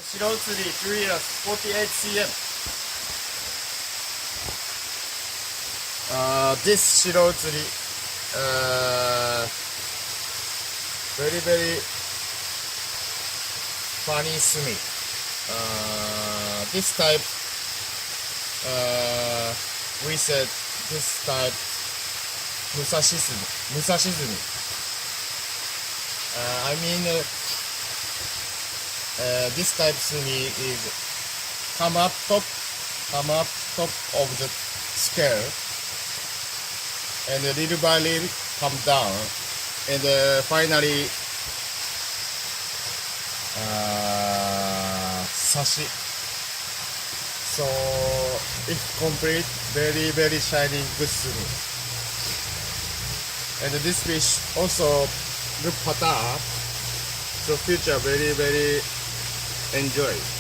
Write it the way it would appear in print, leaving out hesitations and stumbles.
Shirotsuri Curious 48 cm. This Shirotsuri very very funny sumi. This type we said this type Musashizumi. I mean this type sumi is come up top of the scale, and little by little come down, and finally sashi. So it complete very very shining good sumi. And this fish also look pattern, so future very very enjoy.